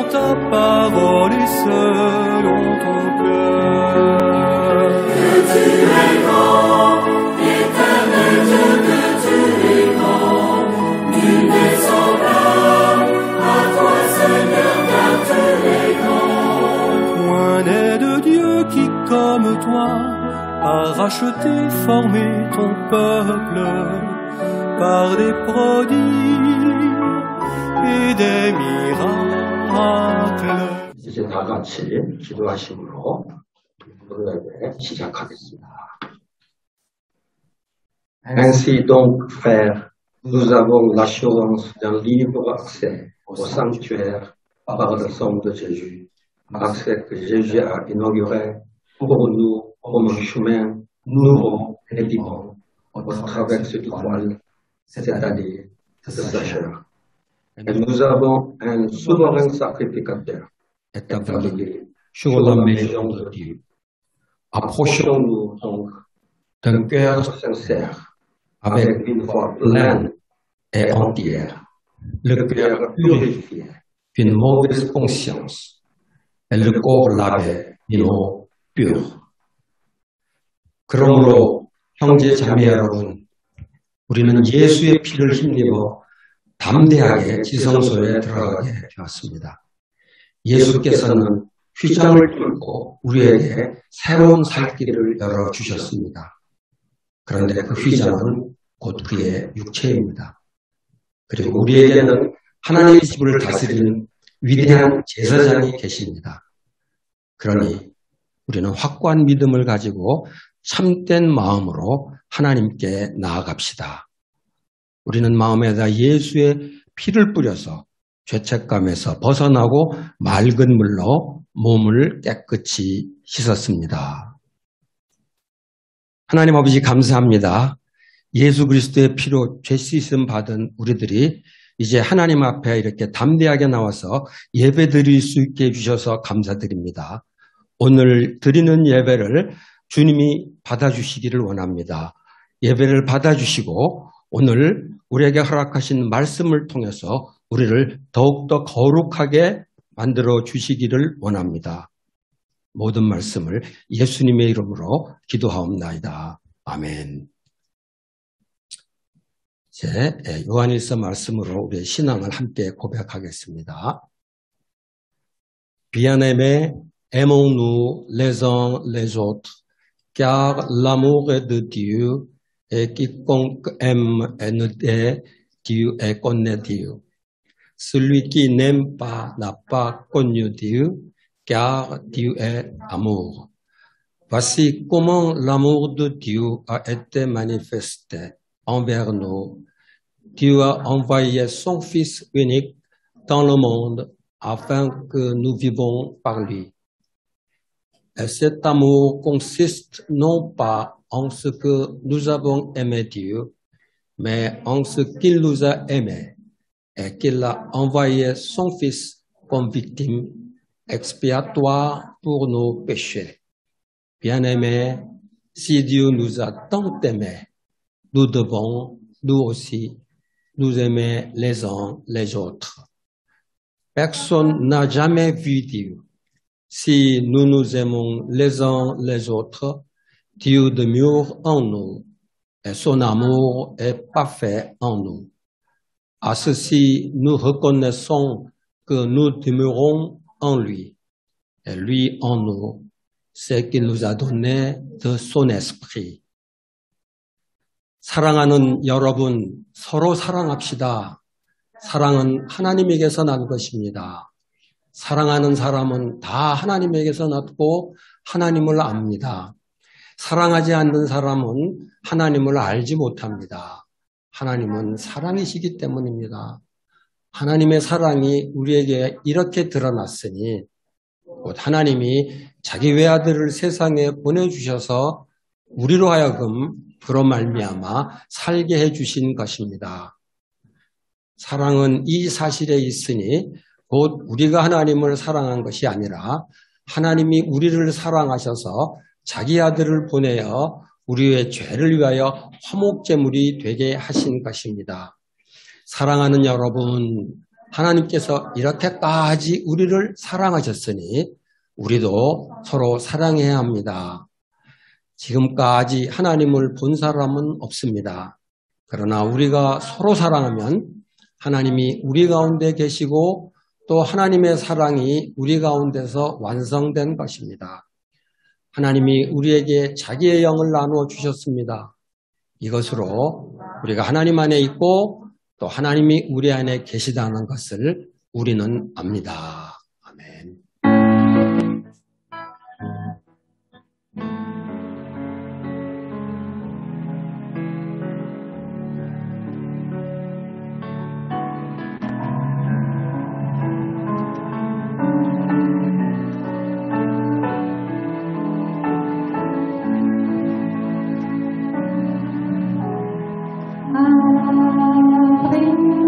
dont ta parole est selon ton cœur. Que tu es grand, éternel Dieu, que tu es grand. Nul n'est semblable à toi, Seigneur, car tu es grand. Point n'est de Dieu qui, comme toi, a racheté, formé ton peuple par des prodiges et des miracles. 이제 다 같이 기도하심으로 예배 시작하겠습니다. Ainsi donc, frères, nous avons l'assurance d'un libre accès au sanctuaire par le sang de Jésus, accès que Jésus a inauguré pour nous comme un chemin nouveau et vivant au travers du voile, c'est-à-dire de sa chair. Et nous avons un souverain sacrificateur établi sur la maison de Dieu. Approchons-nous donc d'un cœur sincère, avec une foi pleine et entière, le cœur purifié d'une mauvaise conscience et le corps lavé d'une eau pure. 그러므로 형제 자매 여러분, 우리는 예수의 피를 힘입어 담대하게 지성소에 들어가게 되었습니다. 예수께서는 휘장을 뚫고 우리에게 새로운 살 길을 열어주셨습니다. 그런데 그 휘장은 곧 그의 육체입니다. 그리고 우리에게는 하나님의 집을 다스리는 위대한 제사장이 계십니다. 그러니 우리는 확고한 믿음을 가지고 참된 마음으로 하나님께 나아갑시다. 우리는 마음에다 예수의 피를 뿌려서 죄책감에서 벗어나고 맑은 물로 몸을 깨끗이 씻었습니다. 하나님 아버지 감사합니다. 예수 그리스도의 피로 죄 씻음 받은 우리들이 이제 하나님 앞에 이렇게 담대하게 나와서 예배 드릴 수 있게 해주셔서 감사드립니다. 오늘 드리는 예배를 주님이 받아주시기를 원합니다. 예배를 받아주시고 오늘 우리에게 허락하신 말씀을 통해서 우리를 더욱더 거룩하게 만들어 주시기를 원합니다. 모든 말씀을 예수님의 이름으로 기도하옵나이다. 아멘. 이제 요한일서 말씀으로 우리의 신앙을 함께 고백하겠습니다. Bien-aimés, aimons-nous les uns les autres, car l'amour est de Dieu, et quiconque aime est né de Dieu et connaît Dieu. Celui qui n'aime pas n'a pas connu Dieu, car Dieu est amour. Voici comment l'amour de Dieu a été manifesté envers nous. Dieu a envoyé son Fils unique dans le monde afin que nous vivons par lui. Et cet amour consiste non pas en ce que nous avons aimé Dieu, mais en ce qu'il nous a aimés et qu'il a envoyé son Fils comme victime expiatoire pour nos péchés. Bien-aimés, si Dieu nous a tant aimés, nous devons, nous aussi, nous aimer les uns les autres. Personne n'a jamais vu Dieu. Si nous nous aimons les uns les autres, Dieu demeure en nous et son amour est parfait en nous. À ceci, nous reconnaissons que nous demeurons en lui et lui en nous, c'est qu'il nous a donné de son esprit. 사랑하는 여러분, 서로 사랑합시다. 사랑은 하나님에게서 난 것입니다. 사랑하는 사람은 다 하나님에게서 났고 하나님을 압니다. 사랑하지 않는 사람은 하나님을 알지 못합니다. 하나님은 사랑이시기 때문입니다. 하나님의 사랑이 우리에게 이렇게 드러났으니 곧 하나님이 자기 외아들을 세상에 보내주셔서 우리로 하여금 그로 말미암아 살게 해주신 것입니다. 사랑은 이 사실에 있으니 곧 우리가 하나님을 사랑한 것이 아니라 하나님이 우리를 사랑하셔서 자기 아들을 보내어 우리의 죄를 위하여 화목제물이 되게 하신 것입니다. 사랑하는 여러분, 하나님께서 이렇게까지 우리를 사랑하셨으니 우리도 서로 사랑해야 합니다. 지금까지 하나님을 본 사람은 없습니다. 그러나 우리가 서로 사랑하면 하나님이 우리 가운데 계시고 또 하나님의 사랑이 우리 가운데서 완성된 것입니다. 하나님이 우리에게 자기의 영을 나누어 주셨습니다. 이것으로 우리가 하나님 안에 있고 또 하나님이 우리 안에 계시다는 것을 우리는 압니다. 아멘. Thank you.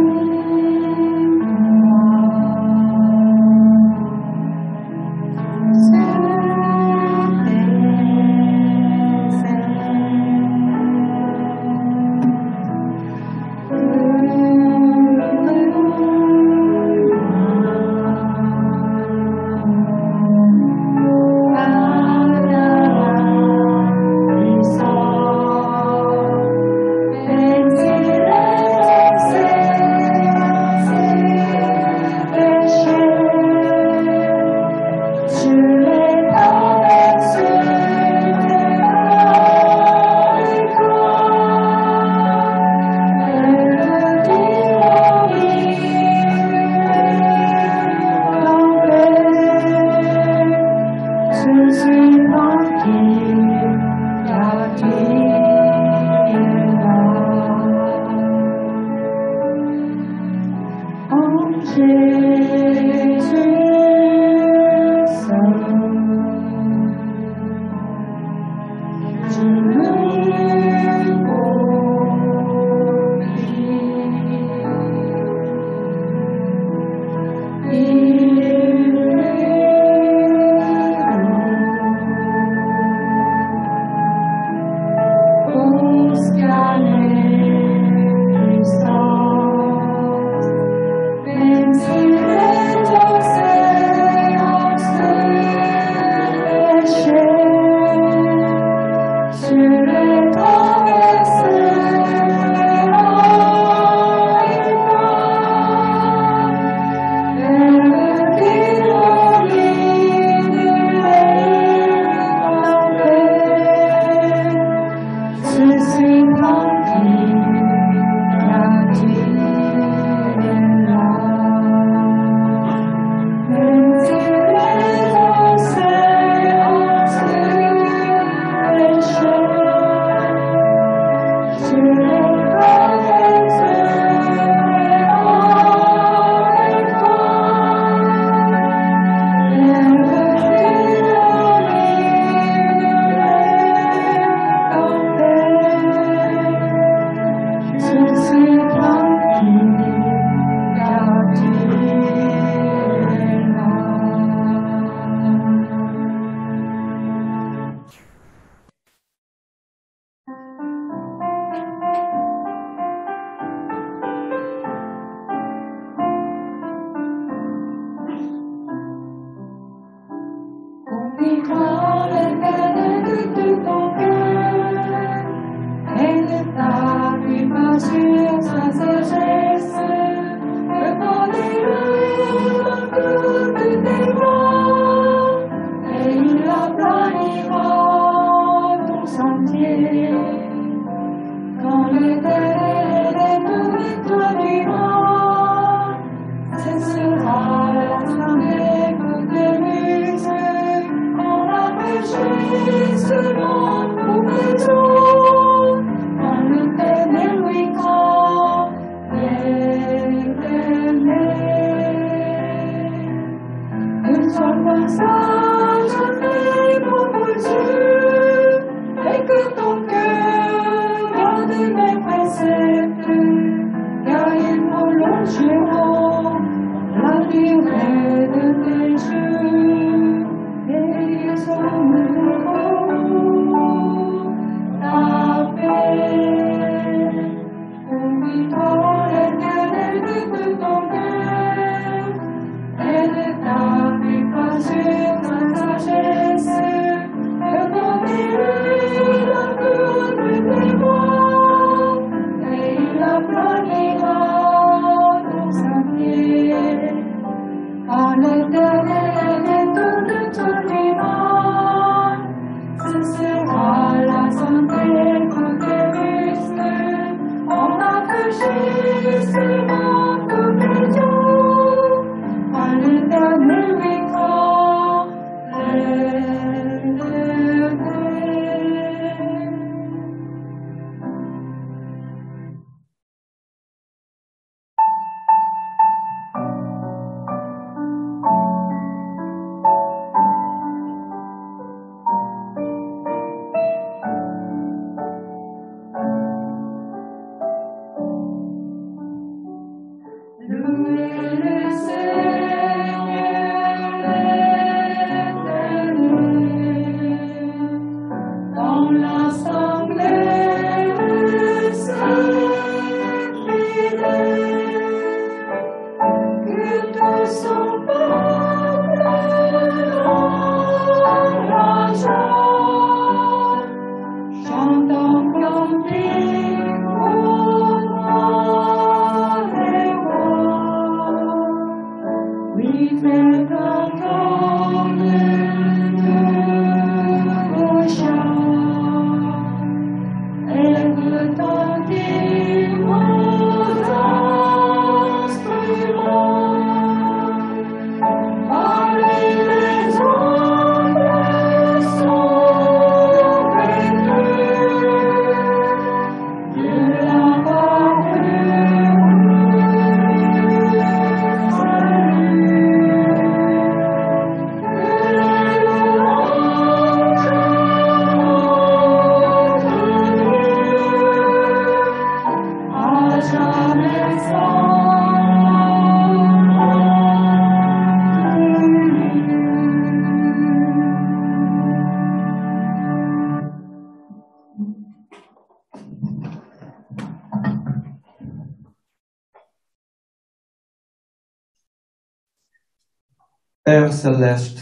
Père Céleste,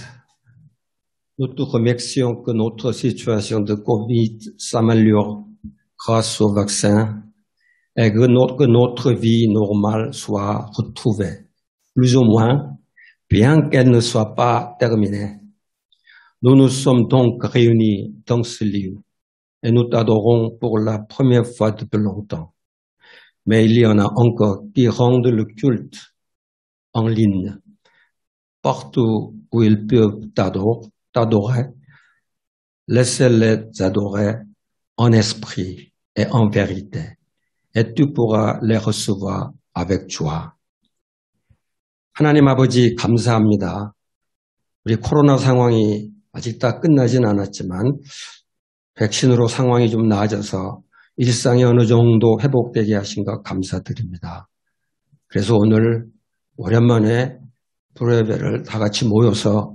nous te remercions que notre situation de Covid s'améliore grâce au vaccin et que notre vie normale soit retrouvée, plus ou moins, bien qu'elle ne soit pas terminée. Nous nous sommes donc réunis dans ce lieu et nous t'adorons pour la première fois depuis longtemps. Mais il y en a encore qui rendent le culte en ligne. Partout où ils peuvent t'adorer, laissez-les adorer en esprit et en vérité, et tu pourras les recevoir avec joie. 하나님 아버지 감사합니다. 우리 코로나 상황이 아직 다 끝나진 않았지만 백신으로 상황이 좀 나아져서 일상이 어느 정도 회복되게 하신 것 감사드립니다. 그래서 오늘 오랜만에 불예배를 다 같이 모여서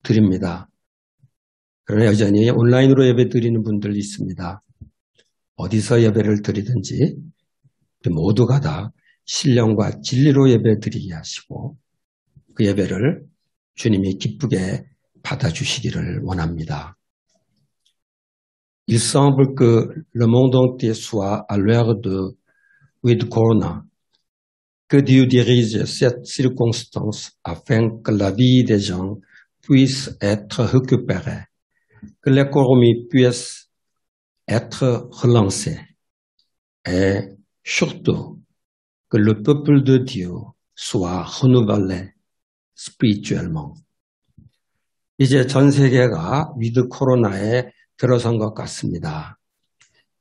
드립니다. 그러나 여전히 온라인으로 예배 드리는 분들 있습니다. 어디서 예배를 드리든지 모두가 다 신령과 진리로 예배 드리게 하시고 그 예배를 주님이 기쁘게 받아주시기를 원합니다. Il semble que le monde entier soit à l'heure de with Corona. Que Dieu dirige cette circonstance afin que la vie des gens puisse être récupérée, que l'économie puisse être relancée et surtout que le peuple de Dieu soit renouvelé spirituellement. 이제 전 세계가 위드 코로나에 들어선 것 같습니다.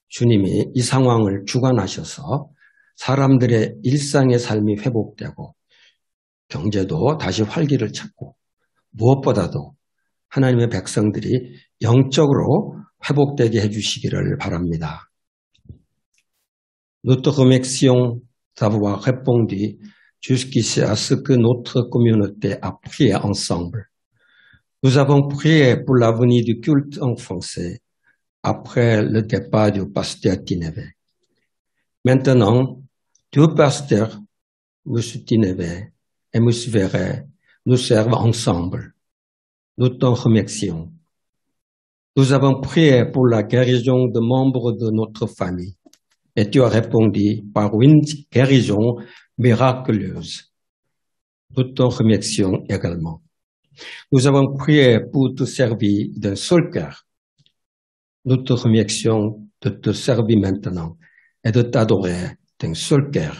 주님이 이 상황을 주관하셔서 사람들의 일상의 삶이 회복되고 경제도 다시 활기를 찾고 무엇보다도 하나님의 백성들이 영적으로 회복되게 해주시기를 바랍니다. Nous te remercions d'avoir répondu jusqu'ici à ce que notre communauté a prié ensemble. Nous avons prié pour la venue du culte en français après le départ du pasteur Tineve. Maintenant, deux pasteurs, M. Tineve et M. Verret, nous servent ensemble. Nous t'en remercions. Nous avons prié pour la guérison de membres de notre famille et tu as répondu par une guérison miraculeuse. Nous t'en remercions également. Nous avons prié pour te servir d'un seul cœur. Nous te remercions de te servir maintenant et de t'adorer d'un seul cœur.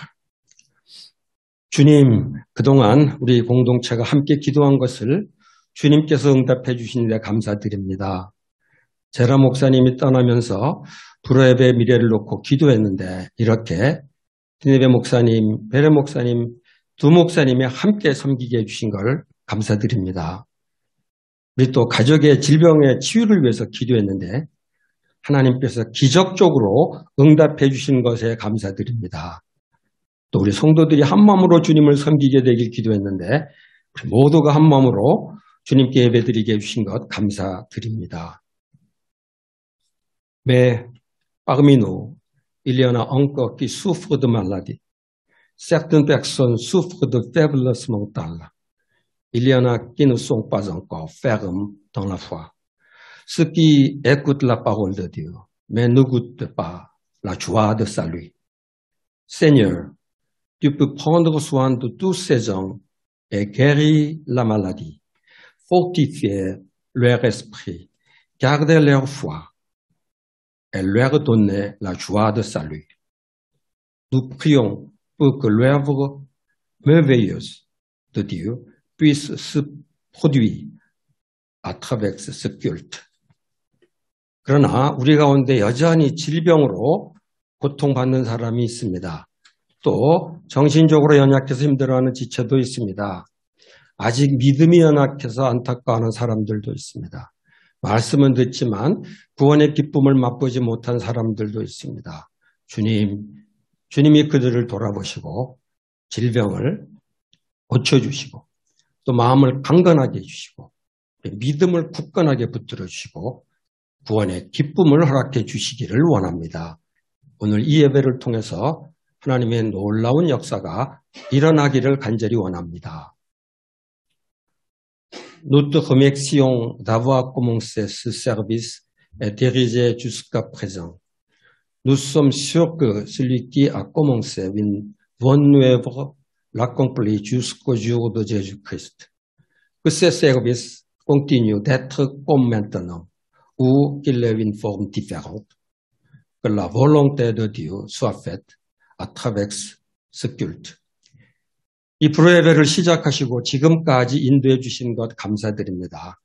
주님, 그동안 우리 공동체가 함께 기도한 것을 주님께서 응답해 주신 데 감사드립니다. 제라 목사님이 떠나면서 불예배의 미래를 놓고 기도했는데 이렇게 디네베 목사님, 베레 목사님, 두 목사님이 함께 섬기게 해주신 걸 감사드립니다. 우리 또 가족의 질병의 치유를 위해서 기도했는데 하나님께서 기적적으로 응답해 주신 것에 감사드립니다. 또 우리 성도들이 한 마음으로 주님을 섬기게 되길 기도했는데 모두가 한 마음으로 주님께 예배드리게 해주신 것 감사드립니다. Mais parmi nous, il y en a encore qui souffrent de maladie. Certaines personnes souffrent de faiblesse mentale. Il y en a qui ne sont pas encore fermes dans la foi. Ceux qui écoutent la parole de Dieu, mais ne goûtent pas la joie de salut. Seigneur, tu peux prendre soin de tous ces gens et guérir la maladie, fortifier leur esprit, garder leur foi et leur donner la joie de salut. Nous prions pour que l'œuvre merveilleuse de Dieu puisse se produire à travers ce culte. 그러나 우리 가운데 여전히 질병으로 고통받는 사람이 있습니다. 또 정신적으로 연약해서 힘들어하는 지체도 있습니다. 아직 믿음이 연약해서 안타까워하는 사람들도 있습니다. 말씀은 듣지만 구원의 기쁨을 맛보지 못한 사람들도 있습니다. 주님이 그들을 돌아보시고 질병을 고쳐주시고 또 마음을 강건하게 해주시고 믿음을 굳건하게 붙들어 주시고 구원의 기쁨을 허락해 주시기를 원합니다. 오늘 이 예배를 통해서 하나님의 놀라운 역사가 일어나기를 간절히 원합니다. Nous te remercions d'avoir commencé ce service et dirigé jusqu'à présent. Nous sommes sûrs que celui qui a commencé une bonne œuvre l'accomplit jusqu'au jour de Jésus-Christ. Que ce service continue d'être comme maintenant, ou qu'il ait une forme différente. Que la volonté de Dieu soit faite à travers ce culte. 이 프로예배를 시작하시고 지금까지 인도해 주신 것 감사드립니다.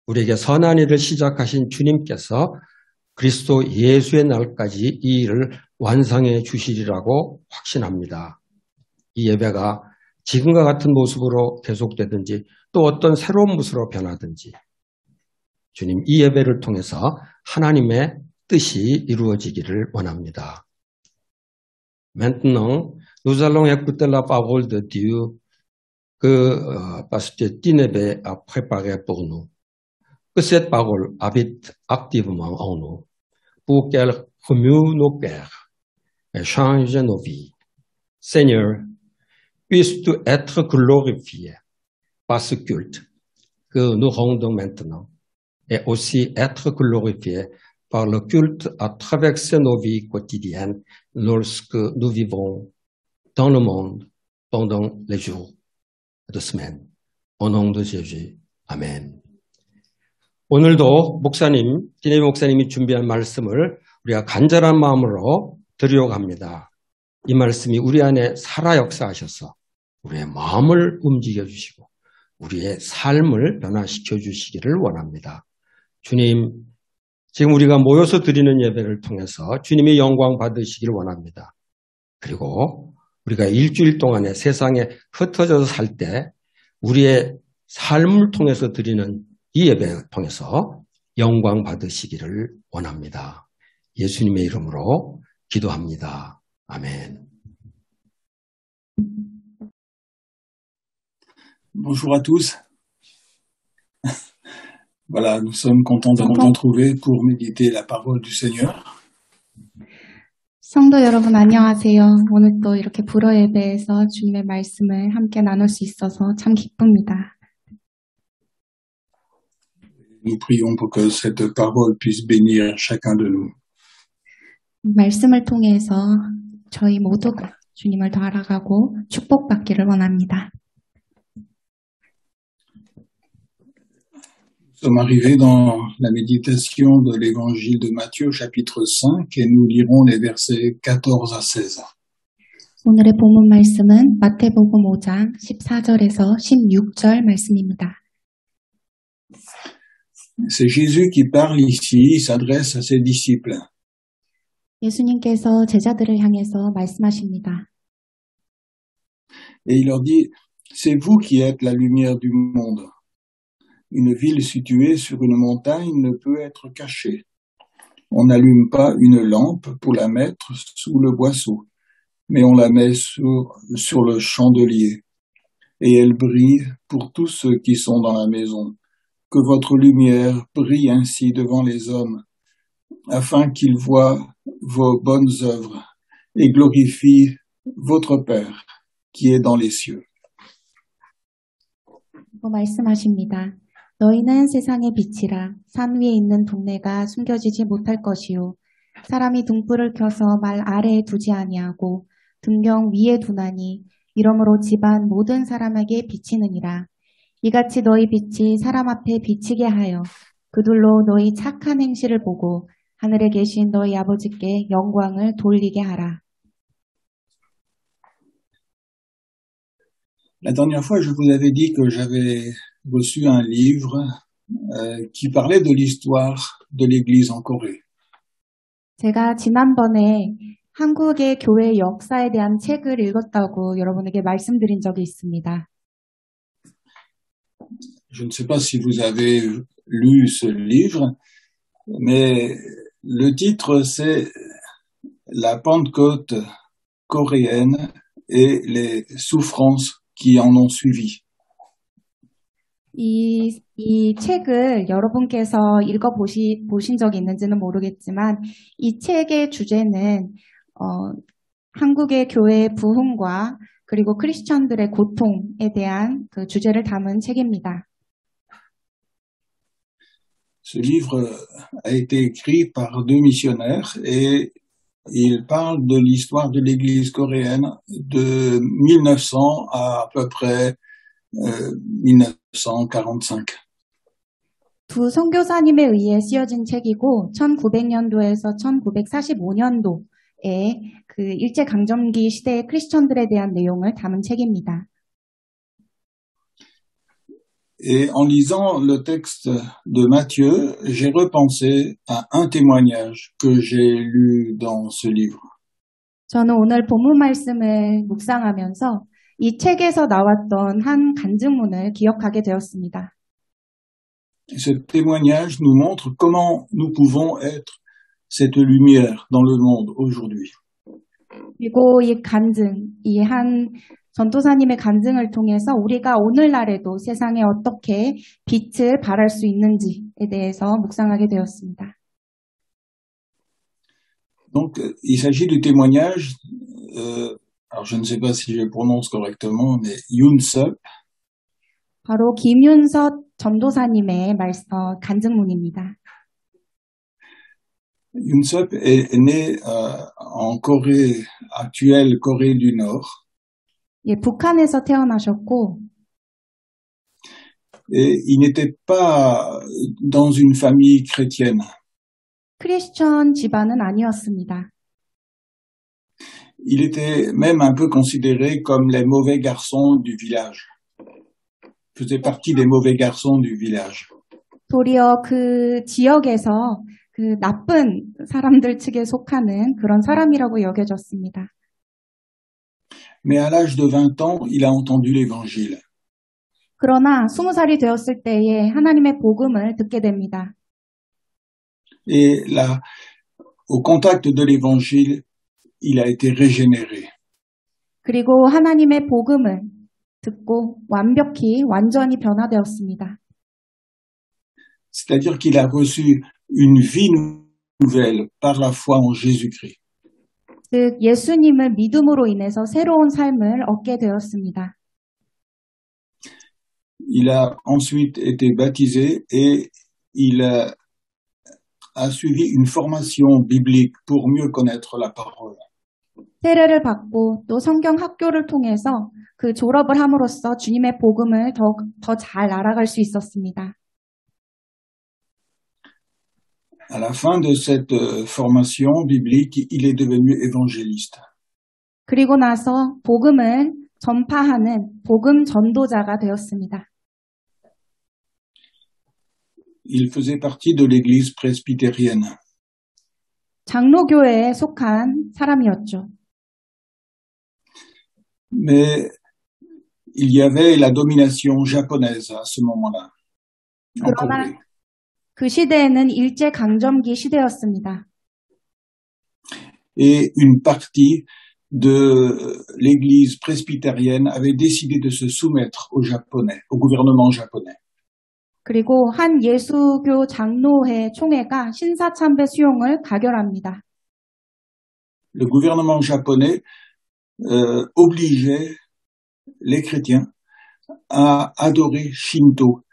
우리에게 선한 일을 시작하신 주님께서 그리스도 예수의 날까지 이 일을 완성해 주시리라고 확신합니다. 이 예배가 지금과 같은 모습으로 계속되든지 또 어떤 새로운 모습으로 변하든지 주님 이 예배를 통해서 하나님의 뜻이 이루어지기를 원합니다. Maintenant, nous allons écouter la parole de Dieu que Pasteur Tinebe a préparée pour nous. Que cette parole habite activement en nous pour qu'elle remue nos cœurs et change nos vies. Seigneur, puisses-tu être glorifié par ce culte que nous rendons maintenant et aussi être glorifié par le culte à travers nos vies quotidiennes lorsque nous vivons dans le monde pendant les jours de semaine. Au nom de Jésus. 아멘. 오늘도 디네비 목사님이 준비한 말씀을 우리가 간절한 마음으로 드리려고 합니다. 이 말씀이 우리 안에 살아 역사하셔서 우리의 마음을 움직여 주시고 우리의 삶을 변화시켜 주시기를 원합니다. 주님, 지금 우리가 모여서 드리는 예배를 통해서 주님이 영광 받으시길 원합니다. 그리고 우리가 일주일 동안에 세상에 흩어져서 살 때 우리의 삶을 통해서 드리는 이 예배를 통해서 영광 받으시기를 원합니다. 예수님의 이름으로 기도합니다. 아멘. Bonjour à tous. Voilà, nous sommes contents de nous retrouver pour méditer la parole du Seigneur. 성도 여러분 안녕하세요. 오늘 또 이렇게 불어 예배에서 주님의 말씀을 함께 나눌 수 있어서 참 기쁩니다. Nous prions pour que cette parole puisse bénir chacun de nous. 말씀을 통해서 저희 모두가 주님을 더 알아가고 축복받기를 원합니다. Nous sommes arrivés dans la méditation de l'évangile de Matthieu, chapitre 5, et nous lirons les versets 14 à 16. 오늘의 본문 말씀은 마태복음 5장 14절에서 16절 말씀입니다. C'est Jésus qui parle ici, il s'adresse à ses disciples. 예수님께서 제자들을 향해서 말씀하십니다. Et il leur dit, c'est vous qui êtes la lumière du monde. Une ville située sur une montagne ne peut être cachée. On n'allume pas une lampe pour la mettre sous le boisseau, mais on la met sur le chandelier, et elle brille pour tous ceux qui sont dans la maison. Que votre lumière brille ainsi devant les hommes, afin qu'ils voient vos bonnes œuvres et glorifient votre Père qui est dans les cieux. 말씀하십니다. 너희는 세상의 빛이라. 산 위에 있는 동네가 숨겨지지 못할 것이요. 사람이 등불을 켜서 말 아래에 두지 아니하고 등경 위에 두나니 이러므로 집안 모든 사람에게 비치느니라. 이같이 너희 빛이 사람 앞에 비치게 하여 그들로 너희 착한 행실을 보고 하늘에 계신 너희 아버지께 영광을 돌리게 하라. La dernière fois, je vous avais dit que j'avais reçu un livre qui parlait de l'histoire de l'Église en Corée. 제가 지난번에 한국의 교회 역사에 대한 책을 읽었다고 여러분에게 말씀드린 적이 있습니다. Je ne sais pas si vous avez lu ce livre, mais le titre c'est La Pentecôte coréenne et les souffrances qui en ont suivi. 이 책을 여러분께서 보신 적이 있는지는 모르겠지만 이 책의 주제는 한국의 교회의 부흥과 그리고 크리스천들의 고통에 대한 그 주제를 담은 책입니다. Ce livre a été écrit par deux missionnaires et il parle de l'histoire de l'Église coréenne de 1900 à peu près 1945. 두 선교사님에 의해 쓰여진 책이고 1900년도에서 1945년도에 그 일제강점기 시대의 크리스천들에 대한 내용을 담은 책입니다. Et en lisant le texte de Matthieu, j'ai repensé à un témoignage que j'ai lu dans ce livre. 저는 오늘 본문 말씀을 묵상하면서 이 책에서 나왔던 한 간증문을 기억하게 되었습니다. Ce témoignage nous montre comment nous pouvons être cette lumière dans le monde aujourd'hui. 그리고 이 한 전도사님의 간증을 통해서 우리가 오늘날에도 세상에 어떻게 빛을 발할 수 있는지에 대해서 묵상하게 되었습니다. Donc, il s'agit du témoignage, alors je ne sais pas si je prononce correctement, mais Yoon-Sup. 바로 김윤섭 전도사님의 간증문입니다. Yoon-Sup est né en Corée actuelle, Corée du Nord. 예, 북한에서 태어나셨고, et il n'était pas dans une famille chrétienne. 크리스천 집안은 아니었습니다. Il était même un peu considéré comme les mauvais garçons du village. Il faisait partie des mauvais garçons du village. 도리어 그 지역에서 그 나쁜 사람들 측에 속하는 그런 사람이라고 여겨졌습니다. Mais à l'âge de 20 ans, il a entendu l'évangile. 그러나 20살이 되었을 때에 하나님의 복음을 듣게 됩니다. Et là, au contact de l'évangile, il a été régénéré. 그리고 하나님의 복음을 듣고 완전히 변화되었습니다. C'est-à-dire qu'il a reçu une vie nouvelle par la foi en Jésus-Christ. 즉 예수님을 믿음으로 인해서 새로운 삶을 얻게 되었습니다. Il a ensuite été baptisé et il a suivi une formation biblique pour mieux connaître la parole. 세례를 받고 또 성경 학교를 통해서 그 졸업을 함으로써 주님의 복음을 더 잘 알아갈 수 있었습니다. À la fin de cette formation biblique, il est devenu évangéliste. 그리고 나서 복음을 전파하는 복음 전도자가 되었습니다. Il faisait partie de l'église presbytérienne. 장로교회에 속한 사람이었죠. Mais il y avait la domination japonaise à ce moment-là. 그러나 그 시대에는 일제 강점기 시대였습니다. Et une partie de l'église presbytérienne avait décidé de se soumettre aux Japonais, au gouvernement japonais. 그리고 한 예수교 장로회 총회가 신사참배 수용을 가결합니다. Le gouvernement japonais obligeait les chrétiens à adorer Shinto.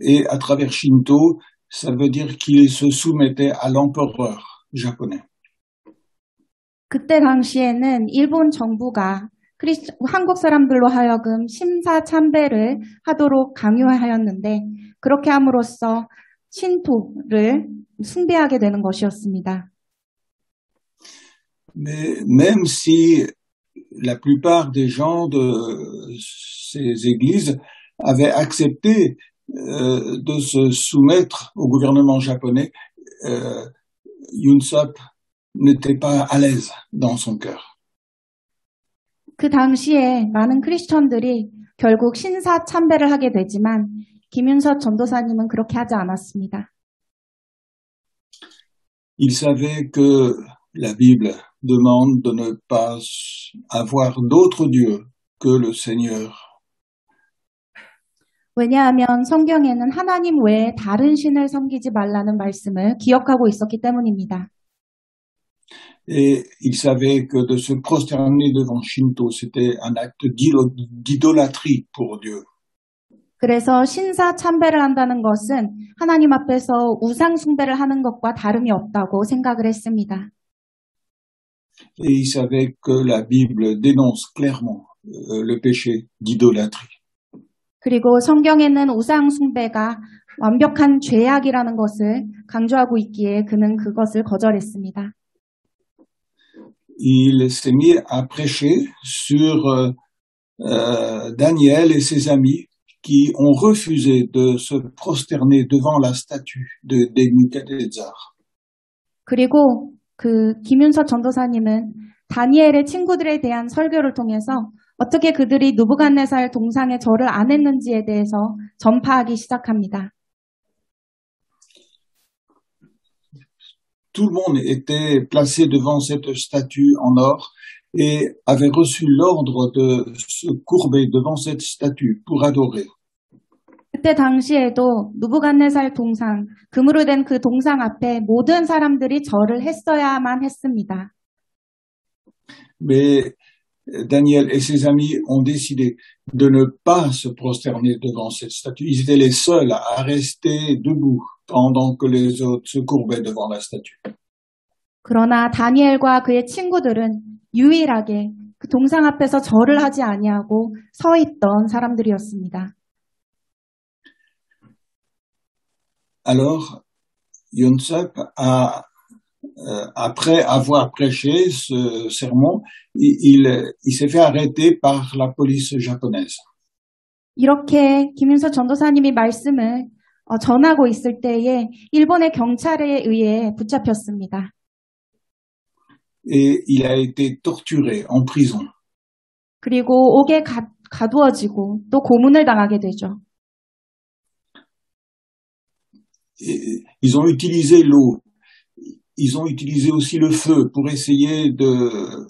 Et à travers Shinto, ça veut dire qu'ils se soumettaient à l'empereur japonais. 그때 당시에는 일본 정부가 한국 사람들로 하여금 심사참배를 하도록 강요하였는데 그렇게 함으로써 신토를 숭배하게 되는 것이었습니다. Mais même si la plupart des gens de ces églises avaient accepté de se soumettre au gouvernement japonais, Yunsop n'était pas à l'aise dans son cœur. 그 당시에 많은 크리스천들이 결국 신사 참배를 하게 되지만 김윤섭 전도사님은 그렇게 하지 않았습니다. Il savait que la Bible demande de ne pas avoir d'autre Dieu que le Seigneur. 왜냐하면 성경에는 하나님 외에 다른 신을 섬기지 말라는 말씀을 기억하고 있었기 때문입니다. Et il savait que de se prosterner devant Shinto, c'était un acte d'idolâtrie pour Dieu. 그래서 신사 참배를 한다는 것은 하나님 앞에서 우상 숭배를 하는 것과 다름이 없다고 생각을 했습니다. Et il savait que la Bible dénonce clairement le péché d'idolâtrie. 그리고 성경에는 우상 숭배가 완벽한 죄악이라는 것을 강조하고 있기에 그는 그것을 거절했습니다. Il s'est mis à prêcher sur Daniel et ses amis qui ont refusé de se prosterner devant la statue de Nebuchadnezzar. 그리고 김윤서 전도사님은 다니엘의 친구들에 대한 설교를 통해서 어떻게 그들이 느부갓네살 동상에 절을 안 했는지에 대해서 전파하기 시작합니다. Tout le monde était placé devant cette statue en or et avait reçu l'ordre de se courber devant cette statue pour adorer. 그때 당시에도 느부갓네살 동상, 금으로 된 그 동상 앞에 모든 사람들이 절을 했어야만 했습니다. Mais Daniel et ses amis ont décidé de ne pas se prosterner devant cette statue. Ils étaient les seuls à rester debout pendant que les autres se courbaient devant la statue. 그러나 다니엘과 그의 친구들은 유일하게 그 동상 앞에서 절을 하지 아니하고 서 있던 사람들이었습니다. Alors, Yunsop après avoir prêché ce sermon, il s'est fait arrêter par la police japonaise. 이렇게 김윤서 전도사님이 말씀을 전하고 있을 때에 일본의 경찰에 의해 붙잡혔습니다. Et il a été torturé en prison. 그리고 옥에 가두어지고 또 고문을 당하게 되죠. Et ils ont utilisé l'eau. Ils ont utilisé aussi le feu pour essayer de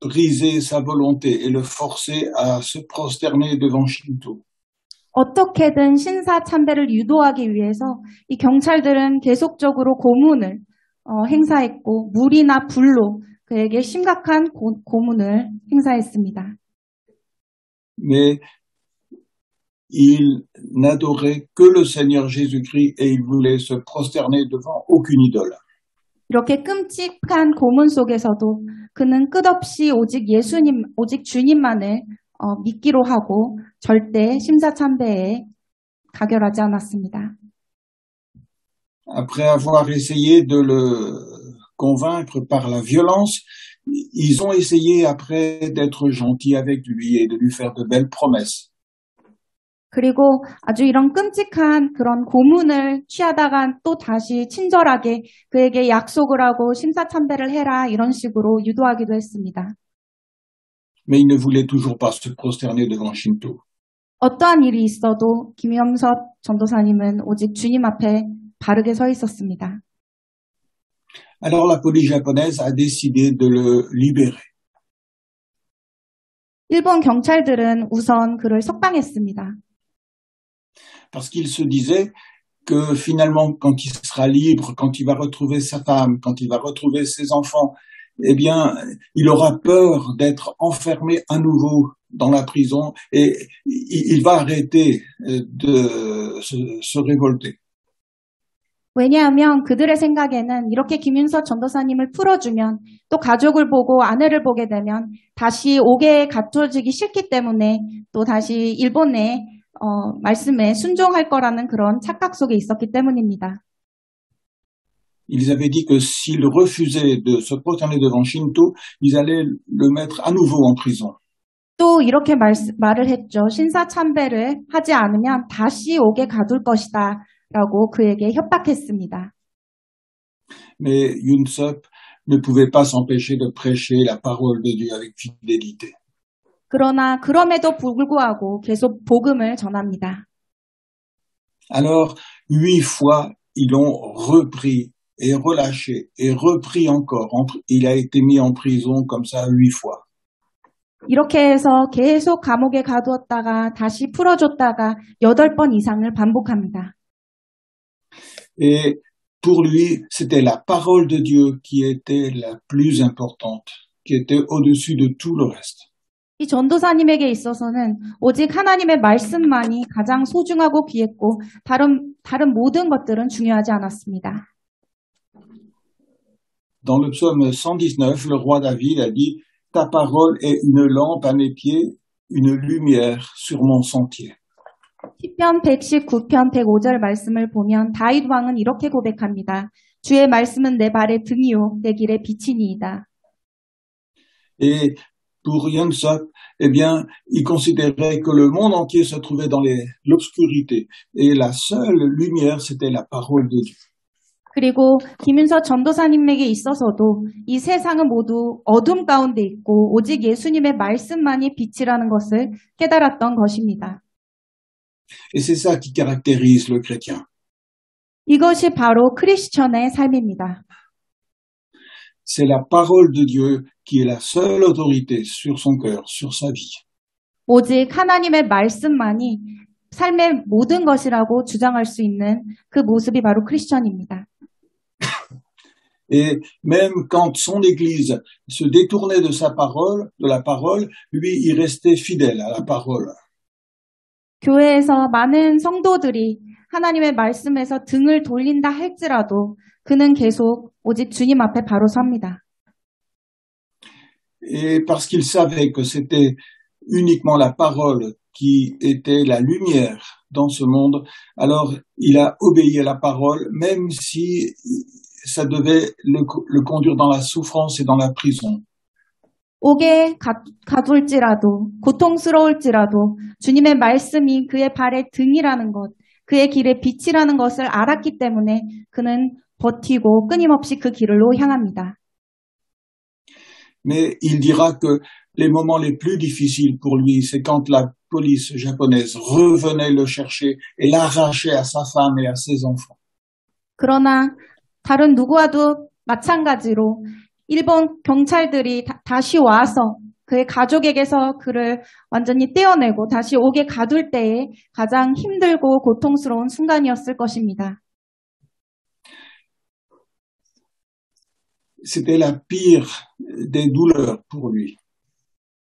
briser sa volonté et le forcer à se prosterner devant Shinto. 어떻게든 신사 참배를 유도하기 위해서 이 경찰들은 계속적으로 고문을 행사했고 물이나 불로 그에게 심각한 고문을 행사했습니다. Mais il n'adorait que le Seigneur Jésus-Christ et il voulait se prosterner devant aucune idole. 이렇게 끔찍한 고문 속에서도 그는 끝없이 오직 예수님, 오직 주님만을 믿기로 하고 절대 심사참배에 가결하지 않았습니다. Après avoir essayé de le convaincre par la violence, ils ont essayé après d'être gentils avec lui et de lui faire de belles promesses. 그리고 아주 이런 끔찍한 그런 고문을 취하다가 또 다시 친절하게 그에게 약속을 하고 심사참배를 해라 이런 식으로 유도하기도 했습니다. Mais il ne voulait toujours pas se prosterner devant Shinto. 어떠한 일이 있어도 김영섭 전도사님은 오직 주님 앞에 바르게 서 있었습니다. Alors la police japonaise a décidé de le libérer. 일본 경찰들은 우선 그를 석방했습니다. Parce qu'il se disait que finalement, quand il sera libre, quand il va retrouver sa femme, quand il va retrouver ses enfants, eh bien, il aura peur d'être enfermé à nouveau dans la prison et il va arrêter de se révolter. 왜냐하면 그들의 생각에는 이렇게 김윤서 전도사님을 풀어주면 또 가족을 보고 아내를 보게 되면 다시 옥에 갇혀지기 싫기 때문에 또 다시 일본의 말씀에 순종할 거라는 그런 착각 속에 있었기 때문입니다. Ils avaient dit que s'il refusait de se prosterner devant Shinto, ils allaient le mettre à nouveau en prison. 또 이렇게 말을 했죠. 신사 참배를 하지 않으면 다시 옥에 가둘 것이다 라고 그에게 협박했습니다. Mais Yoon Sup ne pouvait pas s'empêcher de prêcher la parole de Dieu avec fidélité. 그러나 그럼에도 불구하고 계속 복음을 전합니다. Alors, 8 fois, ils l'ont repris et relâché et repris encore. Il a été mis en prison comme ça 8 fois. 이렇게 해서 계속 감옥에 가두었다가 다시 풀어줬다가 8번 이상을 반복합니다. Et pour lui, c'était la parole de Dieu qui était la plus importante, qui était au-dessus de tout le reste. 이 전도사님에게 있어서는 오직 하나님의 말씀만이 가장 소중하고 귀했고 다른 모든 것들은 중요하지 않았습니다. Dans le psaume 119, le roi David a dit « Ta parole est une lampe à mes pieds, une lumière sur mon sentier. » 시편 119편 105절 말씀을 보면 다윗 왕은 이렇게 고백합니다. 주의 말씀은 내 발의 등이요 내 길의 빛이니이다. Et pour Yoon Sup, eh bien, il considérait que le monde entier se trouvait dans l'obscurité et la seule lumière, c'était la parole de Dieu. 그리고 김윤서 전도사님에게 있어서도 이 세상은 모두 어둠 가운데 있고 오직 예수님의 말씀만이 빛이라는 것을 깨달았던 것입니다. Et c'est ça qui caractérise le chrétien. 이것이 바로 크리스천의 삶입니다. C'est la parole de Dieu qui est la seule autorité sur son cœur, sur sa vie. 오직 하나님의 말씀만이 삶의 모든 것이라고 주장할 수 있는 그 모습이 바로 크리스천입니다. Et même quand son église se détournait de la parole, lui, il restait fidèle à la parole. 교회에서 많은 성도들이 하나님의 말씀에서 등을 돌린다 할지라도 그는 계속 오직 주님 앞에 바로 섭니다. Et parce qu'il savait que c'était uniquement la parole qui était la lumière dans ce monde, alors il a obéi à la parole, même si ça devait le conduire dans la souffrance et dans la prison. 옥에 가둘지라도 고통스러울지라도 주님의 말씀이 그의 발의 등이라는 것, 그의 길의 빛이라는 것을 알았기 때문에 그는 버티고 끊임없이 그 길로 향합니다. Mais il dira que les moments les plus difficiles pour lui, c'est quand la police japonaise revenait le chercher et l'arrachait à sa femme et à ses enfants. 그러나 다른 누구와도 마찬가지로 일본 경찰들이 다시 와서 그의 가족에게서 그를 완전히 떼어내고 다시 옥에 가둘 때에 가장 힘들고 고통스러운 순간이었을 것입니다. C'était la pire des douleurs pour lui.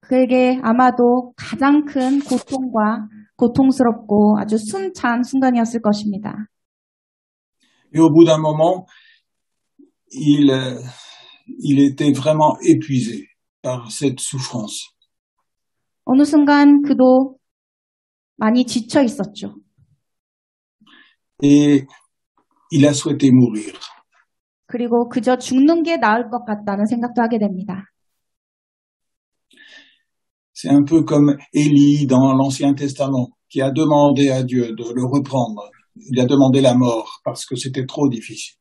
그에게 아마도 가장 큰 고통과 고통스럽고 아주 숨찬 순간이었을 것입니다. Et au bout d'un moment, il était vraiment épuisé par cette souffrance. 어느 순간 그도 많이 지쳐 있었죠. Et il a souhaité mourir. 그리고 그저 죽는 게 나을 것 같다는 생각도 하게 됩니다. C'est un peu comme Élie dans l'Ancien Testament, qui a demandé à Dieu de le reprendre. Il a demandé la mort parce que c'était trop difficile.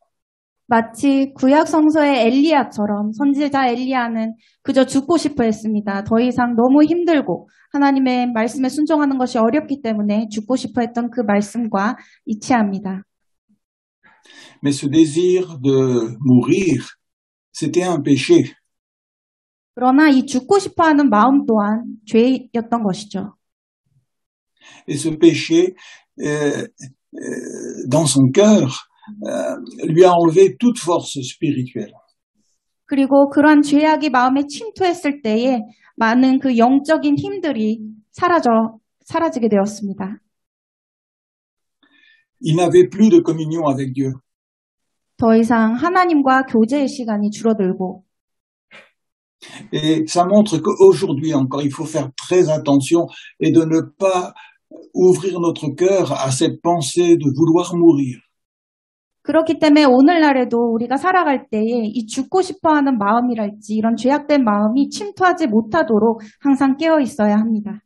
마치 구약 성서의 엘리야처럼 선지자 엘리야는 그저 죽고 싶어 했습니다. 더 이상 너무 힘들고 하나님의 말씀에 순종하는 것이 어렵기 때문에 죽고 싶어 했던 그 말씀과 일치합니다. Mais ce désir de mourir, c'était un péché. 그러나 이 죽고 싶어하는 마음 또한 죄였던 것이죠. Et ce péché, dans son cœur, lui a enlevé toute force spirituelle. 그리고 그러한 죄악이 마음에 침투했을 때에 많은 그 영적인 힘들이 사라지게 되었습니다. Il n'avait plus de communion avec Dieu. 더 이상 하나님과 교제의 시간이 줄어들고 Et ça montre qu'aujourd'hui encore, il faut faire très attention et de ne pas ouvrir notre cœur à cette pensée de vouloir mourir. 그렇기 때문에 오늘날에도 우리가 살아갈 때에 이 죽고 싶어하는 마음이랄지 이런 죄악된 마음이 침투하지 못하도록 항상 깨어 있어야 합니다.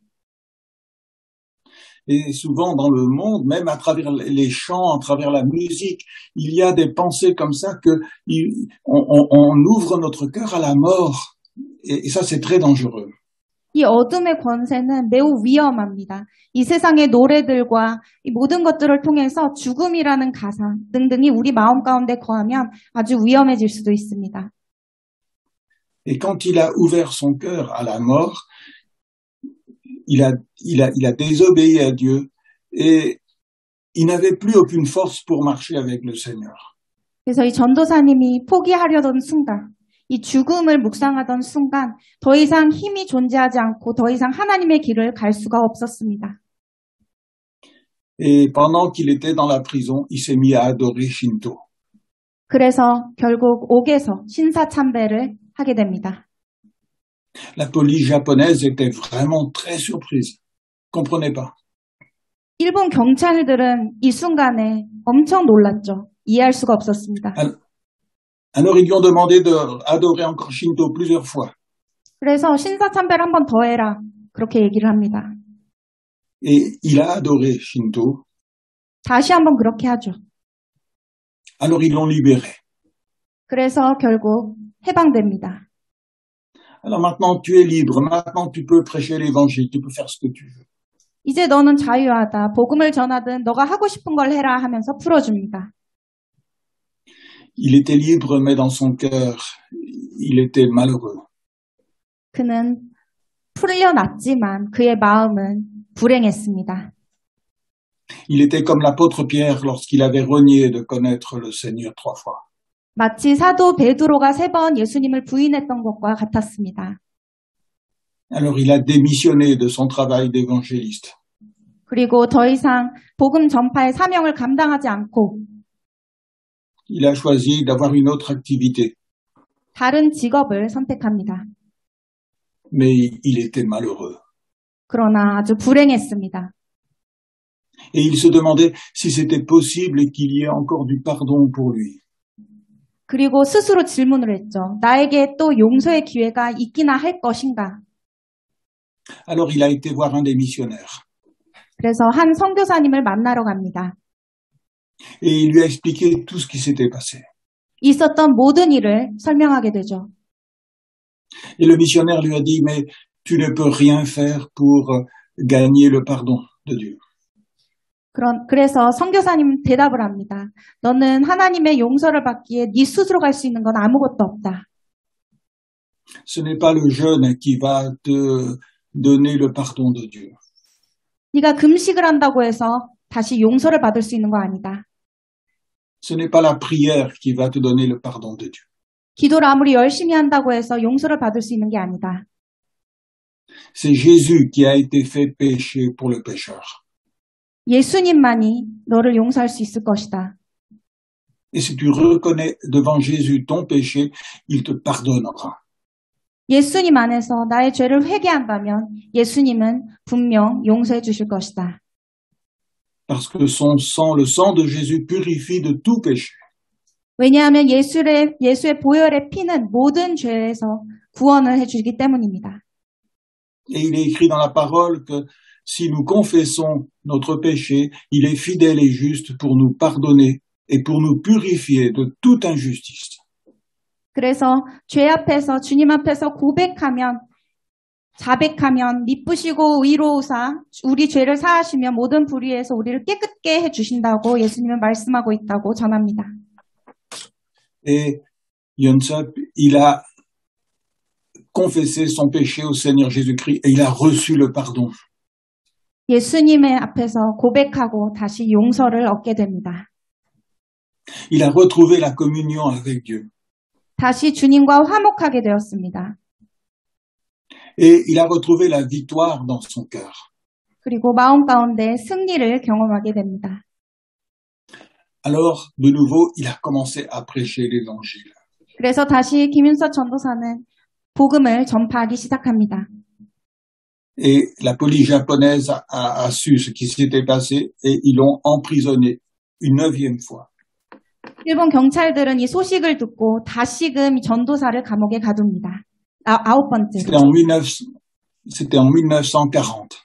Et souvent dans le monde, même à travers les chants, à travers la musique, il y a des pensées comme ça que on ouvre notre cœur à la mort. Et ça, c'est très dangereux. 이 어둠의 권세는 매우 위험합니다. 이 세상의 노래들과 이 모든 것들을 통해서 죽음이라는 가상 등등이 우리 마음 가운데 거하면 아주 위험해질 수도 있습니다. Et quand il a ouvert son cœur à la mort, il a désobéi à Dieu et il n'avait plus aucune force pour marcher avec le Seigneur. 그래서 이 전도사님이 포기하려던 순간, 이 죽음을 묵상하던 순간 더 이상 힘이 존재하지 않고 더 이상 하나님의 길을 갈 수가 없었습니다. Et pendant qu'il était dans la prison, il s'est mis à adorer Shinto. 그래서 결국 옥에서 신사참배를 하게 됩니다. La police japonaise était vraiment très surprise. Comprenait pas. 일본 경찰들은 이 순간에 엄청 놀랐죠. 이해할 수가 없었습니다. Alors ils lui ont demandé d'adorer encore Shinto plusieurs fois. 그래서 신사참배를 한 번 더 해라. 그렇게 얘기를 합니다. Et il a adoré Shinto. 다시 한번 그렇게 하죠. Alors ils l'ont libéré. 그래서 결국 해방됩니다. Alors maintenant tu es libre. Maintenant tu peux prêcher l'évangile. Tu peux faire ce que tu veux. 이제 너는 자유하다. 복음을 전하든 너가 하고 싶은 걸 해라 하면서 풀어줍니다. Il était libre, mais dans son cœur, il était malheureux. 그는 풀려났지만 그의 마음은 불행했습니다. Il était comme l'apôtre Pierre lorsqu'il avait renié de connaître le Seigneur 3 fois. 마치 사도 베드로가 3번 예수님을 부인했던 것과 같았습니다. Alors il a démissionné de son travail d'évangéliste. 그리고 더 이상 복음 전파의 사명을 감당하지 않고 Il a choisi d'avoir une autre activité. 다른 직업을 선택합니다. Mais il était malheureux. 그러나 아주 불행했습니다. Et il se demandait si c'était possible et qu'il y ait encore du pardon pour lui. 그리고 스스로 질문을 했죠. 나에게 또 용서의 기회가 있기나 할 것인가? Alors il a été voir un des missionnaires. 그래서 한 선교사님을 만나러 갑니다. Et il lui a expliqué tout ce qui s'était passé. 있었던 모든 일을 설명하게 되죠. Et le missionnaire lui a dit, mais tu ne peux rien faire pour gagner le pardon de Dieu. 그래서 선교사님 대답을 합니다. 너는 하나님의 용서를 받기에 네 스스로 갈 수 있는 건 아무것도 없다. Ce n'est pas le jeûne qui va te donner le pardon de Dieu. 네가 금식을 한다고 해서 다시 용서를 받을 수 있는 거 아니다. Ce n'est pas la prière qui va te donner le pardon de Dieu. 기도를 아무리 열심히 한다고 해서 용서를 받을 수 있는 게 아니다. C'est Jésus qui a été fait péché pour le pécheur. 예수님만이 너를 용서할 수 있을 것이다. Et si tu reconnais devant Jésus ton péché, il te pardonnera. 예수님 안에서 나의 죄를 회개한다면 예수님은 분명 용서해 주실 것이다. Parce que son sang, le sang de Jésus purifie de tout péché. 왜냐하면 예수의 보혈의 피는 모든 죄에서 구원을 해주기 때문입니다. Et il est écrit dans la parole que si nous confessons notre péché, il est fidèle et juste pour nous pardonner et pour nous purifier de toute injustice. 그래서 죄 앞에서 주님 앞에서 자백하면 미쁘시고 의로우사 우리 죄를 사하시며 모든 불의에서 우리를 깨끗게 해주신다고 예수님은 말씀하고 있다고 전합니다. Et Yonsop, il a confessé son péché au Seigneur Jésus-Christ et il a reçu le pardon. 예수님의 앞에서 고백하고 다시 용서를 얻게 됩니다. Il a retrouvé la communion avec Dieu. 다시 주님과 화목하게 되었습니다. Et il a retrouvé la victoire dans son cœur. 그리고 마음 가운데 승리를 경험하게 됩니다. Alors, de nouveau, il a commencé à prêcher l'évangile. 그래서 다시 김윤서 전도사는 복음을 전파하기 시작합니다. Et la police japonaise a su ce qui s'était passé et ils l'ont emprisonné une 9e fois. 일본 경찰들은 이 소식을 듣고 다시금 전도사를 감옥에 가둡니다. 9번째로. C'était en 1940.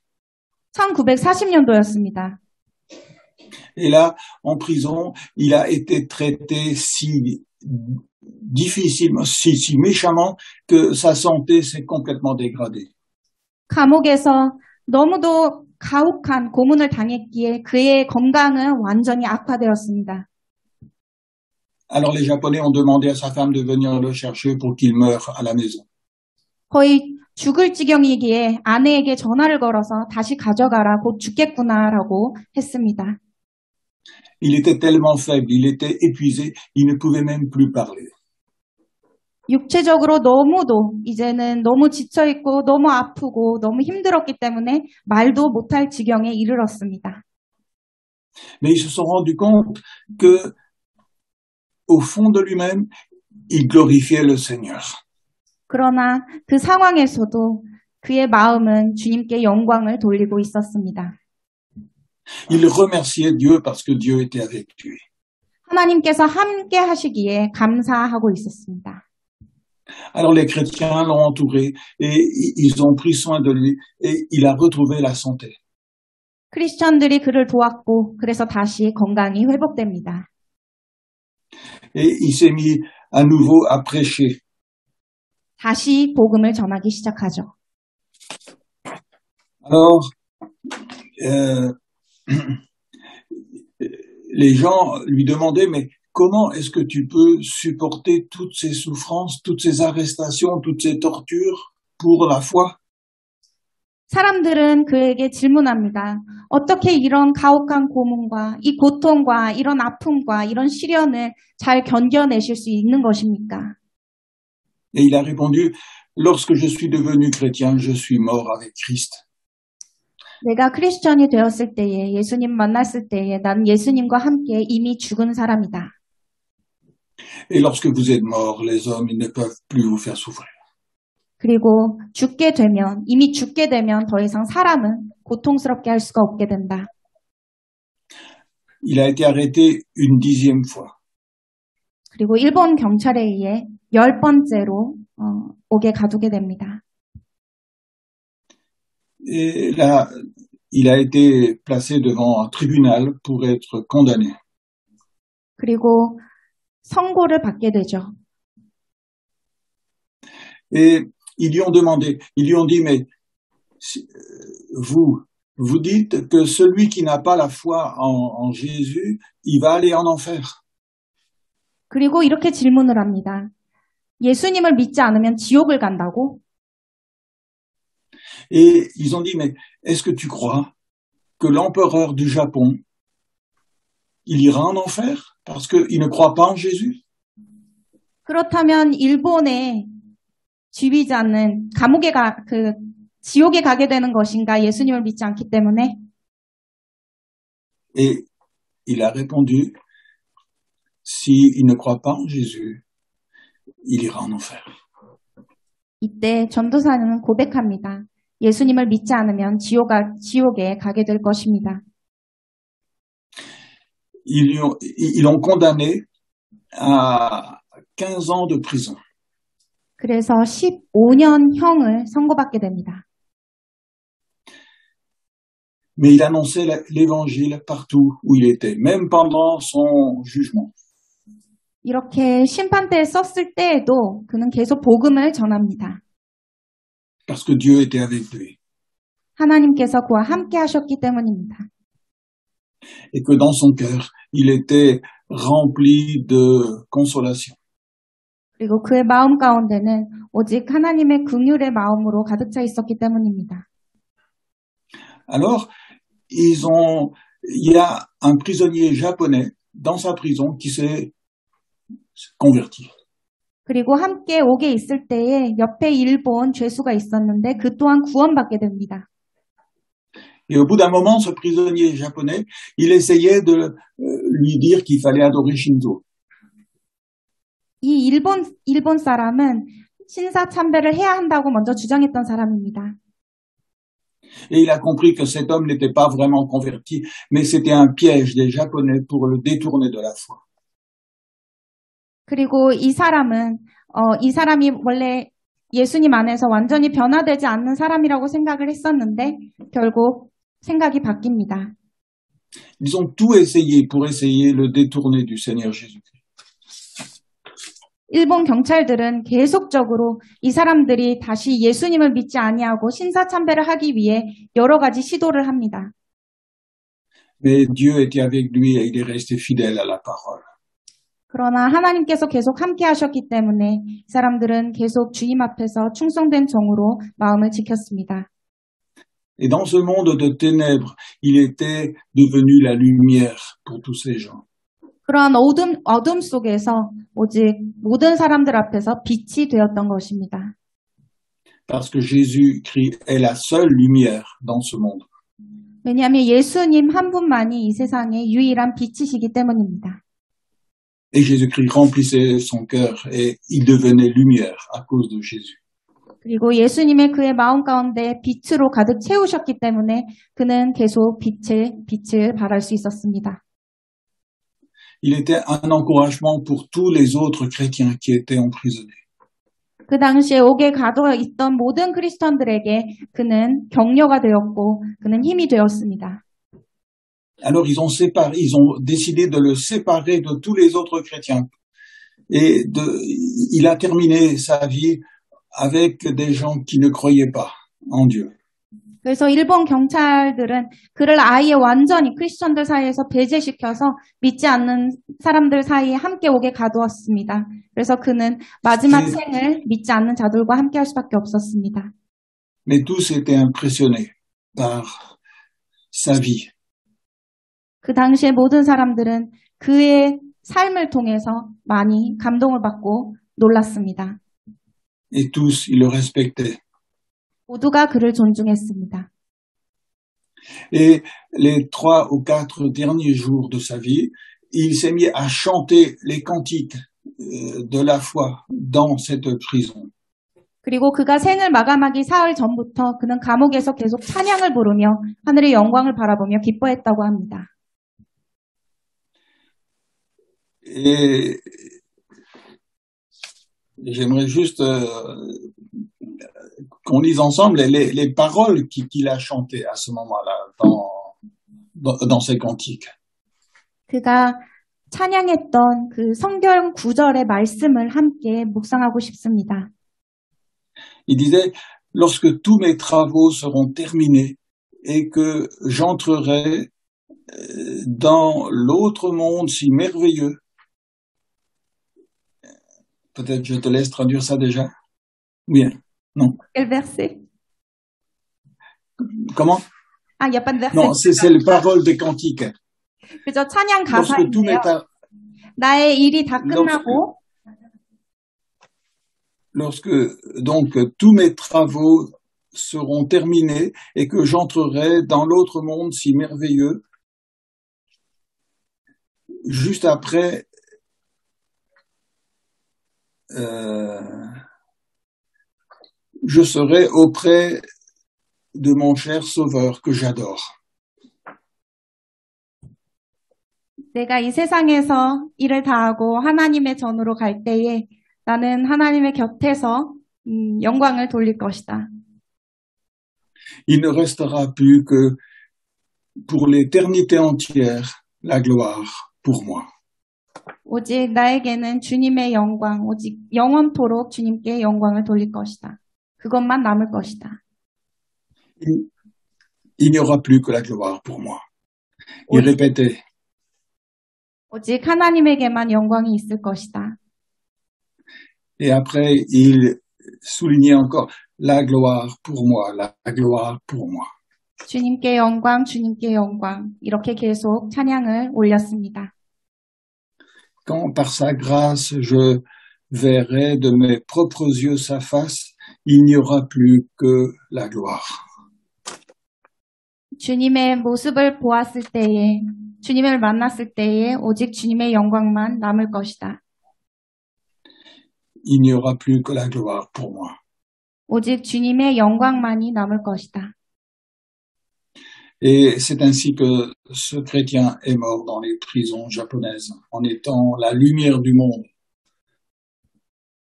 1940년도였습니다. Et là, en prison, il a été traité si difficilement, si méchamment que sa santé s'est complètement dégradée. 감옥에서 너무도 가혹한 고문을 당했기에 그의 건강은 완전히 악화되었습니다. Alors les Japonais ont demandé à sa femme de venir le chercher pour qu'il meure à la maison. 거의 죽을 지경이기에 아내에게 전화를 걸어서 다시 가져가라, 곧 죽겠구나라고 했습니다. Il était tellement faible, il était épuisé, il ne pouvait même plus parler. 육체적으로 너무도 이제는 너무 지쳐있고 너무 아프고 너무 힘들었기 때문에 말도 못할 지경에 이르렀습니다. Mais ils se sont rendus compte que, au fond de lui-même, il glorifiait le Seigneur. 그러나 그 상황에서도 그의 마음은 주님께 영광을 돌리고 있었습니다. Il remerciait Dieu parce que Dieu était avec lui. 하나님께서 함께 하시기에 감사하고 있었습니다. Alors les chrétiens l'ont entouré et ils ont pris soin de lui et il a retrouvé la santé. 크리스천들이 그를 도왔고 그래서 다시 건강이 회복됩니다. Et il s'est mis à nouveau à prêcher. 다시 복음을 전하기 시작하죠. Alors, les gens lui demandaient, mais comment est-ce que tu peux supporter toutes ces souffrances, toutes ces arrestations, toutes ces tortures pour la foi? 사람들은 그에게 질문합니다. 어떻게 이런 가혹한 고문과 이 고통과 이런 아픔과 이런 시련을 잘 견뎌내실 수 있는 것입니까? Et il a répondu, lorsque je suis devenu chrétien, je suis mort avec Christ. 내가 크리스천이 되었을 때에, 예수님 만났을 때에 난 예수님과 함께 이미 죽은 사람이다. Et lorsque vous êtes mort, les hommes, ils ne peuvent plus vous faire souffrir. 그리고 이미 죽게 되면 더 이상 사람은 고통스럽게 할 수가 없게 된다. Il a été arrêté une 10e fois. 그리고 일본 경찰에 의해 10번째로 옥에 가두게 됩니다. Et là, il a été placé devant un tribunal pour être condamné. 그리고 선고를 받게 되죠. Et ils lui ont dit, mais vous dites que celui qui n'a pas la foi en Jésus, il va aller en enfer. 그리고 이렇게 질문을 합니다. 예수님을 믿지 않으면 지옥을 간다고? Et ils ont dit, mais est-ce que tu crois que l'empereur du Japon, il ira en enfer parce qu'il ne croit pas en Jésus? 그렇다면 일본의 지휘자는 지옥에 가게 되는 것인가? 예수님을 믿지 않기 때문에? Et il a répondu, s'il ne croit pas en Jésus, il ira en enfer. 이때 전도사는 고백합니다. 예수님을 믿지 않으면 지옥에 가게 될 것입니다. Ils l'ont condamné à 15 ans de prison. 그래서 15년형을 선고받게 됩니다. Mais il annonçait l'évangile partout où il était, même pendant son jugement. 이렇게 심판대에 썼을 때에도 그는 계속 복음을 전합니다. Parce que Dieu était avec lui. 하나님께서 그와 함께 하셨기 때문입니다. Et que dans son cœur, il était rempli de consolation. 그리고 그의 마음 가운데는 오직 하나님의 긍휼의 마음으로 가득 차 있었기 때문입니다. Alors, il y a un prisonnier japonais dans sa prison qui s'est converti. 그리고 함께 옥에 있을 때에 옆에 일본 죄수가 있었는데 그 또한 구원받게 됩니다. Et au bout d'un moment, ce prisonnier japonais, il essayait de lui dire qu'il fallait adorer Shinto. 이 일본 사람은 신사 참배를 해야 한다고 먼저 주장했던 사람입니다. Et il a compris que cet homme n'était pas vraiment converti, mais c'était un piège des Japonais pour le détourner de la foi. 그리고 이 사람이 원래 예수님 안에서 완전히 변화되지 않는 사람이라고 생각을 했었는데 결국 생각이 바뀝니다. Ils ont tout essayé pour essayer le détourner du Seigneur Jésus-Christ. 일본 경찰들은 계속적으로 이 사람들이 다시 예수님을 믿지 아니하고 신사 참배를 하기 위해 여러 가지 시도를 합니다. Mais Dieu était avec lui et il est resté fidèle à la parole. 그러나 하나님께서 계속 함께 하셨기 때문에 이 사람들은 계속 주님 앞에서 충성된 종으로 마음을 지켰습니다. Et dans ce monde de ténèbres, il était devenu la lumière pour tous ces gens. 그러한 어둠 속에서 오직 모든 사람들 앞에서 빛이 되었던 것입니다. Parce que Jésus-Christ est la seule lumière dans ce monde. 왜냐하면 예수님 한 분만이 이 세상의 유일한 빛이시기 때문입니다. Et Jésus-Christ remplissait son cœur et il devenait lumière à cause de Jésus. 그리고 예수님의 그의 마음 가운데 빛으로 가득 채우셨기 때문에 그는 계속 빛을 발할 수 있었습니다. Il était un encouragement pour tous les autres chrétiens qui étaient emprisonnés. 그 당시에 옥에 가둬 있던 모든 크리스천들에게 그는 격려가 되었고 그는 힘이 되었습니다. Alors ils ont décidé de le séparer de tous les autres chrétiens. Et il a terminé sa vie avec des gens qui ne croyaient pas en Dieu. 그래서 일본 경찰들은 그를 아예 완전히 크리스천들 사이에서 배제시켜서 믿지 않는 사람들 사이에 함께 옥에 가두었습니다. 그래서 그는 마지막 생을 믿지 않는 자들과 함께 할 수밖에 없었습니다. Mais tous étaient impressionnés par sa vie. 그 당시에 모든 사람들은 그의 삶을 통해서 많이 감동을 받고 놀랐습니다. Et tous, ils le respectaient. 모두가 그를 존중했습니다. Et les 3 ou 4 derniers jours de sa vie, il s'est mis à chanter les cantiques de la foi dans cette prison. 그리고 그가 생을 마감하기 사흘 전부터 그는 감옥에서 계속 찬양을 부르며 하늘의 영광을 바라보며 기뻐했다고 합니다. Et j'aimerais juste qu'on lise ensemble les paroles qu'il a chantées à ce moment-là dans ses cantiques. 그가 찬양했던 그 성경 구절의 말씀을 함께 묵상하고 싶습니다. Il disait, lorsque tous mes travaux seront terminés et que j'entrerai dans l'autre monde si merveilleux. Peut-être je te laisse traduire ça déjà. Bien. Non. Quel verset? Comment? Ah, il n'y a pas de verset. Non, c'est les paroles des cantiques. 그저 찬양 Lorsque tous mes 가사인데요. 나의 일이 다 끝나고 lorsque donc tous mes travaux seront terminés et que j'entrerai dans l'autre monde si merveilleux, juste après je serai auprès de mon cher Sauveur que j'adore. 내가 이 세상에서 일을 다하고 하나님의 전으로 갈 때에 나는 하나님의 곁에서 영광을 돌릴 것이다. Il ne restera plus que pour l'éternité entière la gloire pour moi. 오직 나에게는 주님의 영광, 오직 영원토록 주님께 영광을 돌릴 것이다. 그것만 남을 것이다. Il n'y aura plus que la gloire pour moi. Il répétait. 오직 하나님에게만 영광이 있을 것이다. Et après, il soulignait encore la gloire pour moi, la gloire pour moi. 주님께 영광, 주님께 영광. 이렇게 계속 찬양을 올렸습니다. Quand par sa grâce je verrai de mes propres yeux sa face, il n'y aura plus que la gloire. 주님의 모습을 보았을 때에, 주님을 만났을 때에 오직 주님의 영광만 남을 것이다. Il n'y aura plus que la gloire pour moi. 오직 주님의 영광만이 남을 것이다. Et c'est ainsi que ce chrétien est mort dans les prisons japonaises, en étant la lumière du monde.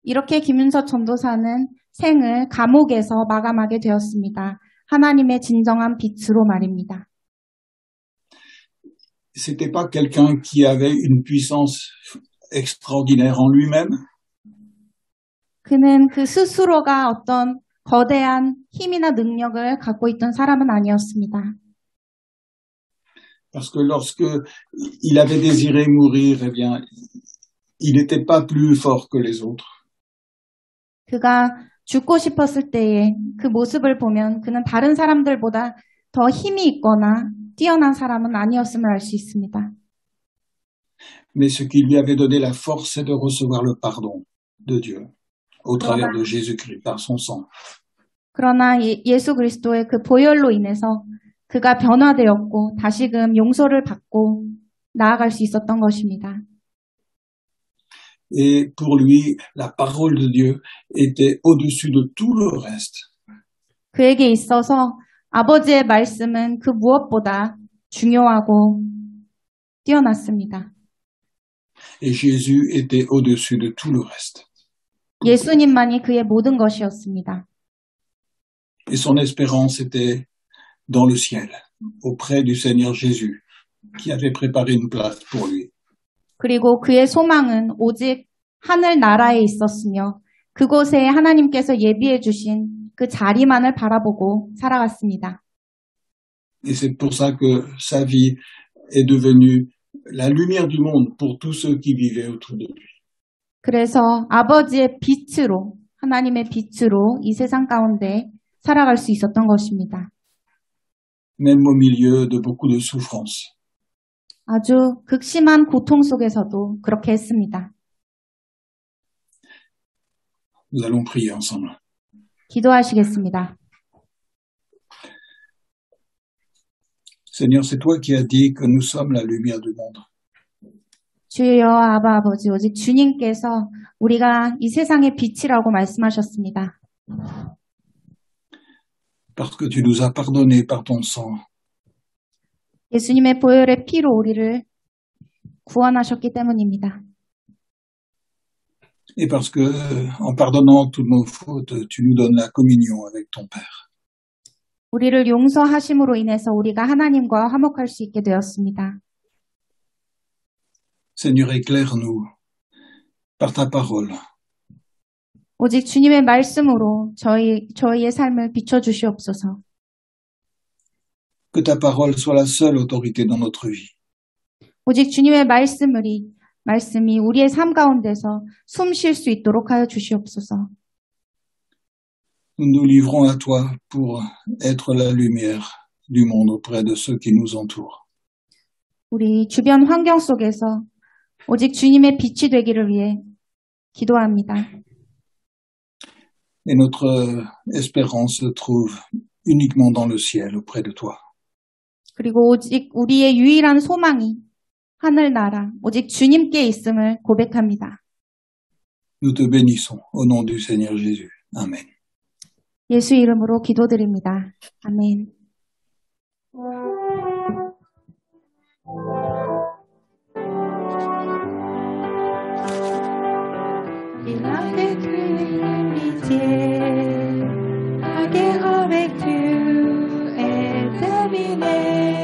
이렇게 김윤서 전도사는 생을 감옥에서 마감하게 되었습니다. 하나님의 진정한 빛으로 말입니다. C'était pas quelqu'un qui avait une puissance extraordinaire en lui-même. 그는 그 스스로가 어떤 거대한 힘이나 능력을 갖고 있던 사람은 아니었습니다. Parce que lorsque il avait désiré mourir, eh bien, il n'était pas plus fort que les autres. 그가 죽고 싶었을 때에 그 모습을 보면 그는 다른 사람들보다 더 힘이 있거나 뛰어난 사람은 아니었음을 알 수 있습니다. Mais ce qui lui avait donné la force, c'est de recevoir le pardon de Dieu au travers de Jésus-Christ, par son sang. 그러나 예수 그리스도의 그 보혈로 인해서 그가 변화되었고 다시금 용서를 받고 나아갈 수 있었던 것입니다. Et pour lui, la parole de Dieu était au-dessus de tout le reste. 그에게 있어서 아버지의 말씀은 그 무엇보다 중요하고 뛰어났습니다. Et Jésus était au-dessus de tout le reste. 예수님만이 그의 모든 것이었습니다. Et son espérance était dans le ciel, auprès du Seigneur Jésus, qui avait préparé une place pour lui. 그리고 그의 소망은 오직 하늘 나라에 있었으며 그곳에 하나님께서 예비해 주신 그 자리만을 바라보고 살아갔습니다. Et c'est pour ça que sa vie est devenue la lumière du monde pour tous ceux qui vivaient autour de lui. 그래서 아버지의 빛으로, 하나님의 빛으로 이 세상 가운데 살아갈 수 있었던 것입니다. Même au milieu de beaucoup de souffrances. 아주 극심한 고통 속에서도 그렇게 했습니다. Nous allons prier ensemble. 기도하시겠습니다. Seigneur, c'est toi qui as dit que nous sommes la lumière du monde. 주여 아바 아버지 오직 주님께서 우리가 이 세상의 빛이라고 말씀하셨습니다. Parce que tu nous as pardonné par ton sang. 예수님의 보혈의 피로 우리를 구원하셨기 때문입니다. Et parce que, en pardonnant toutes nos fautes, tu nous donnes la communion avec ton Père. 우리를 용서하심으로 인해서 우리가 하나님과 화목할 수 있게 되었습니다. Seigneur, éclaire-nous par ta parole. 오직 주님의 말씀으로 저희의 삶을 비춰주시옵소서. Que ta parole soit la seule autorité dans notre vie. 오직 주님의 말씀이 우리의 삶 가운데서 숨 쉴 수 있도록 하여 주시옵소서. Nous nous livrons à toi pour être la lumière du monde auprès de ceux qui nous entourent. 우리 주변 환경 속에서 오직 주님의 빛이 되기를 위해 기도합니다. Et notre espérance se trouve uniquement dans le ciel auprès de toi. 그리고 오직 우리의 유일한 소망이 하늘나라, 오직 주님께 있음을 고백합니다. Nous te bénissons au nom du Seigneur Jésus. Amen. 예수 이름으로 기도드립니다. 아멘. Il a fait une amitié, la guerre avec Dieu est terminée.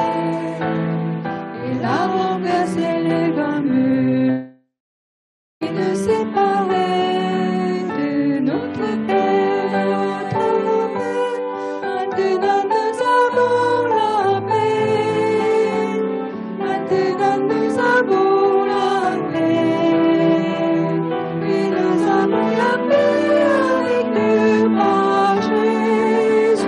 Il a renversé le grand mur qui nous séparait de notre Père, notre Père. Maintenant nous avons la paix. Maintenant nous avons la paix. Oui, nous avons la paix avec Dieu par Jésus-Christ.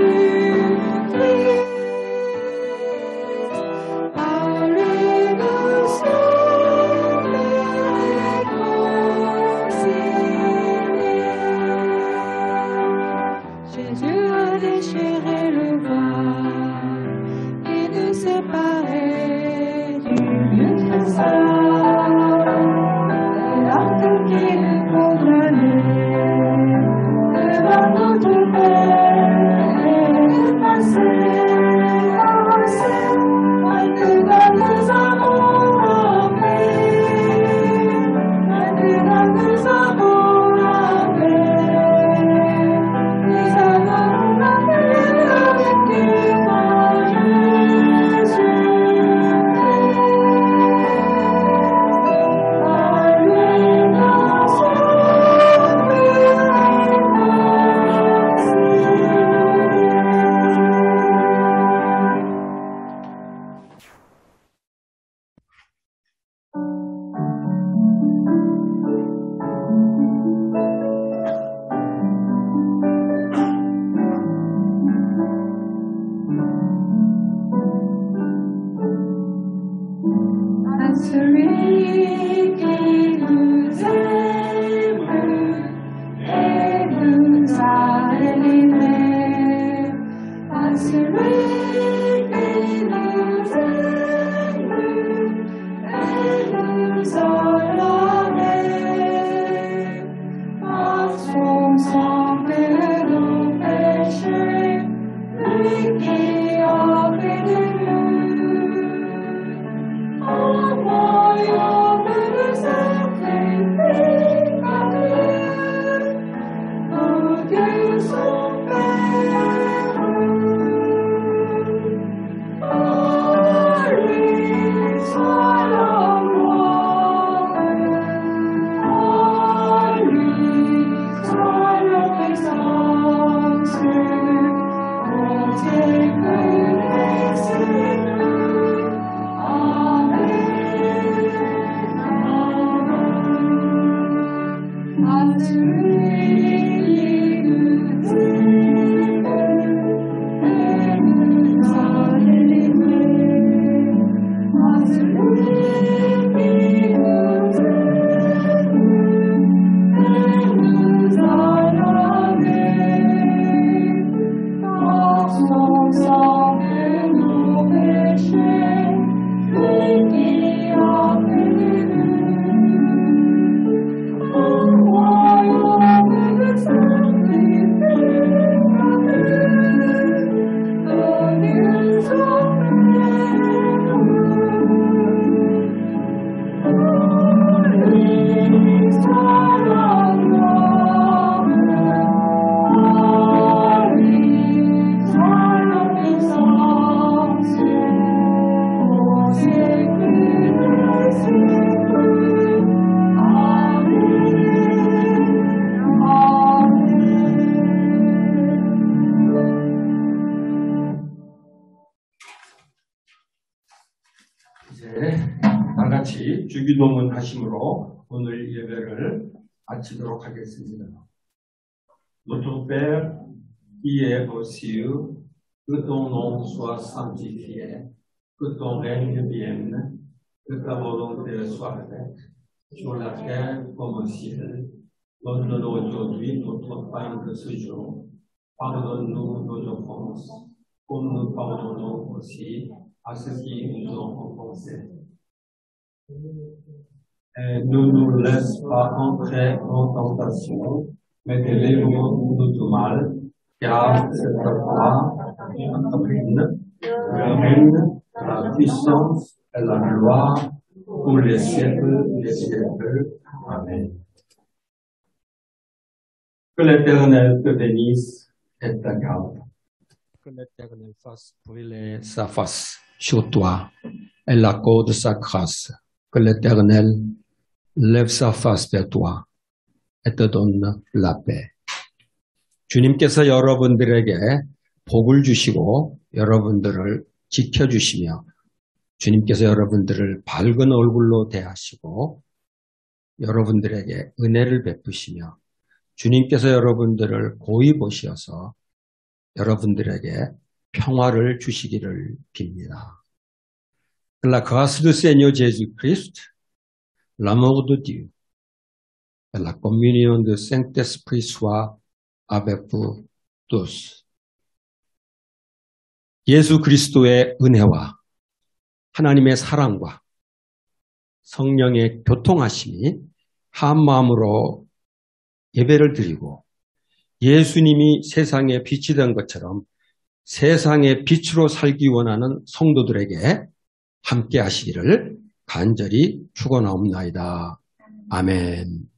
Par lui nous sommes Celui qui nous aime et nous a délivrés, à celui qui nous aime et nous a lavés, par son sang de nos péchés, lui qui a fait de nous. 다 같이 주기도문 하심으로 오늘 예배를 마치도록 하겠습니다. Notre Père, qui es aux cieux, que ton nom soit sanctifié, que ton règne vienne, que ta volonté soit faite, sur la terre comme au ciel. Donne-nous aujourd'hui notre pain de ce jour. Pardonne-nous nos offenses, comme nous pardonnons aussi à ceux qui nous ont offensés. Et ne nous laisse pas entrer en tentation, mais délivre-nous du mal, car c'est toi le règne, la puissance et la gloire pour les siècles des siècles. Amen. Que l'Éternel te bénisse et te garde. Que l'Éternel fasse brûler sa face sur toi et l'accorde sa grâce. Que l'Éternel lève sa face vers toi et te donne la paix. 주님께서 여러분들에게 복을 주시고 여러분들을 지켜주시며 주님께서 여러분들을 밝은 얼굴로 대하시고 여러분들에게 은혜를 베푸시며 주님께서 여러분들을 고이 보시어서 여러분들에게 평화를 주시기를 빕니다. La grâce du Seigneur Jésus-Christ, l'amour de Dieu et la communion du Saint-Esprit soit avec vous tous. 예수 그리스도의 은혜와 하나님의 사랑과 성령의 교통하심이 한 마음으로 예배를 드리고 예수님이 세상의 빛이 된 것처럼 세상의 빛으로 살기 원하는 성도들에게 함께 하시기를 간절히 축원하옵나이다. 아멘.